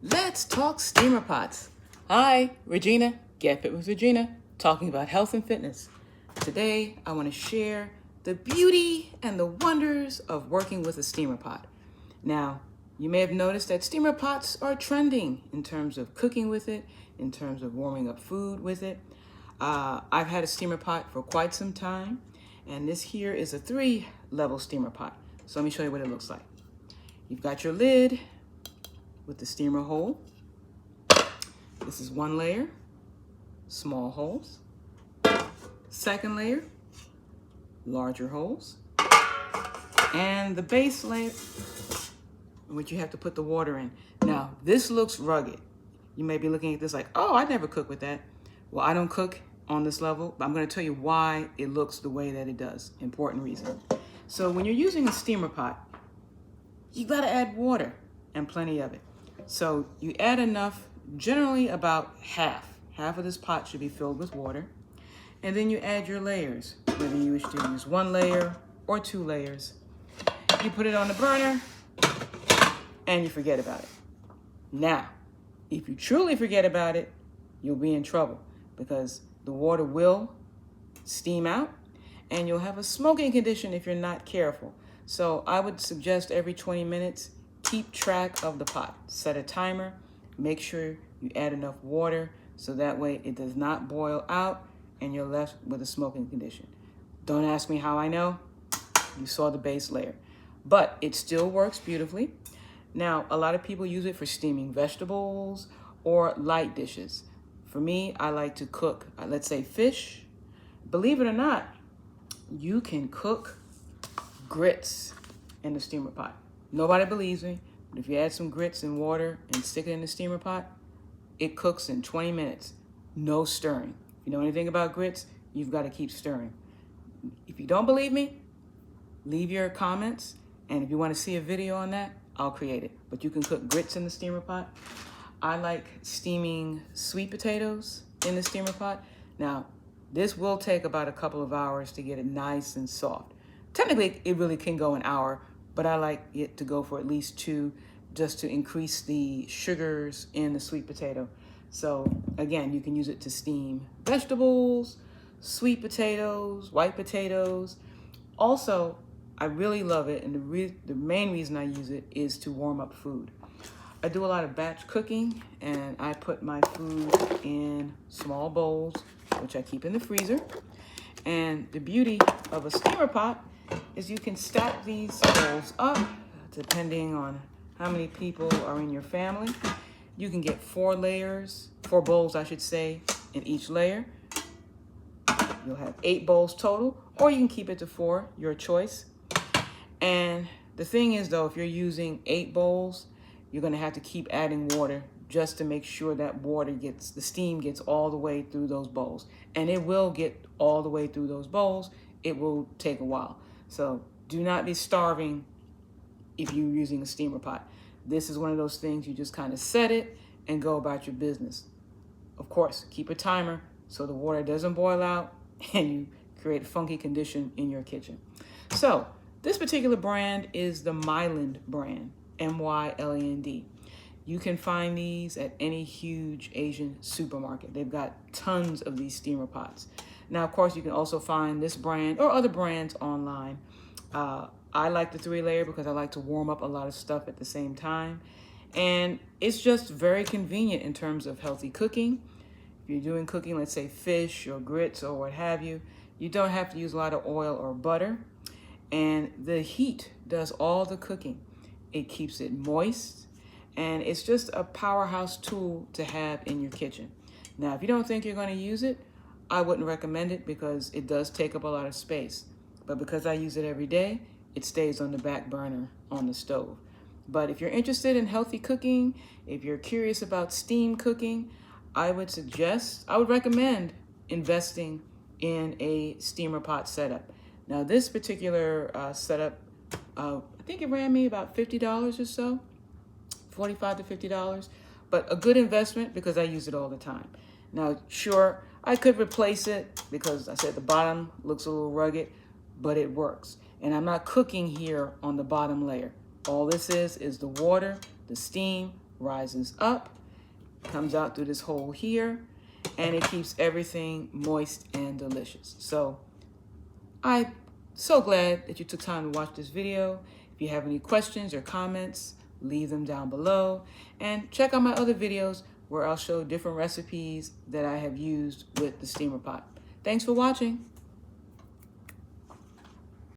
Let's talk steamer pots. Hi, Regina, Get Fit with Regina, talking about health and fitness. Today, I want to share the beauty and the wonders of working with a steamer pot. Now, you may have noticed that steamer pots are trending in terms of cooking with it, in terms of warming up food with it. I've had a steamer pot for quite some time, and this here is a 3-level steamer pot. So let me show you what it looks like. You've got your lid with the steamer hole. This is one layer, small holes. Second layer, larger holes. And the base layer, which you have to put the water in. Now, this looks rugged. You may be looking at this like, oh, I never cook with that. Well, I don't cook on this level, but I'm going to tell you why it looks the way that it does. Important reason. So when you're using a steamer pot, you got to add water, and plenty of it. So you add enough, generally about half. Half of this pot should be filled with water. And then you add your layers, whether you wish to use 1 layer or 2 layers. You put it on the burner and you forget about it. Now, if you truly forget about it, you'll be in trouble because the water will steam out and you'll have a smoking condition if you're not careful. So I would suggest every 20 minutes, keep track of the pot. Set a timer. Make sure you add enough water so that way it does not boil out and you're left with a smoking condition. Don't ask me how I know. You saw the base layer. But it still works beautifully. Now, a lot of people use it for steaming vegetables or light dishes. For me, I like to cook, let's say fish. Believe it or not, you can cook grits in the steamer pot. Nobody believes me, but if you add some grits and water and stick it in the steamer pot, it cooks in 20 minutes. No stirring. If you know anything about grits, you've got to keep stirring. If you don't believe me, leave your comments, and if you want to see a video on that, I'll create it. But you can cook grits in the steamer pot. I like steaming sweet potatoes in the steamer pot. Now, this will take about a couple of hours to get it nice and soft. Technically, it really can go an hour, but I like it to go for at least 2 just to increase the sugars in the sweet potato. So again, you can use it to steam vegetables, sweet potatoes, white potatoes. Also, I really love it, and the main reason I use it is to warm up food. I do a lot of batch cooking, and I put my food in small bowls, which I keep in the freezer. And the beauty of a steamer pot is you can stack these bowls up depending on how many people are in your family. You can get 4 bowls, I should say, in each layer. You'll have 8 bowls total, or you can keep it to 4, your choice. And the thing is, though, if you're using 8 bowls, you're going to have to keep adding water just to make sure that the steam gets all the way through those bowls. And it will get all the way through those bowls. It will take a while. So do not be starving if you're using a steamer pot. This is one of those things you just kind of set it and go about your business. Of course, keep a timer so the water doesn't boil out and you create a funky condition in your kitchen. So this particular brand is the Myland brand, M-Y-L-A-N-D. You can find these at any huge Asian supermarket. They've got tons of these steamer pots. Now, of course, you can also find this brand or other brands online. I like the 3-layer because I like to warm up a lot of stuff at the same time. And it's just very convenient in terms of healthy cooking. If you're doing cooking, let's say fish or grits or what have you, you don't have to use a lot of oil or butter. And the heat does all the cooking. It keeps it moist. And it's just a powerhouse tool to have in your kitchen. Now, if you don't think you're going to use it, I wouldn't recommend it because it does take up a lot of space. But because I use it every day, it stays on the back burner on the stove. But if you're interested in healthy cooking, if you're curious about steam cooking, I would recommend investing in a steamer pot setup. Now, this particular setup, I think it ran me about $50 or so, $45 to $50, but a good investment because I use it all the time. Now, sure, I could replace it because I said the bottom looks a little rugged, but it works. And I'm not cooking here on the bottom layer. All this is the water, the steam, rises up, comes out through this hole here, and it keeps everything moist and delicious. So I'm so glad that you took time to watch this video. If you have any questions or comments, leave them down below. And check out my other videos where I'll show different recipes that I have used with the steamer pot. Thanks for watching.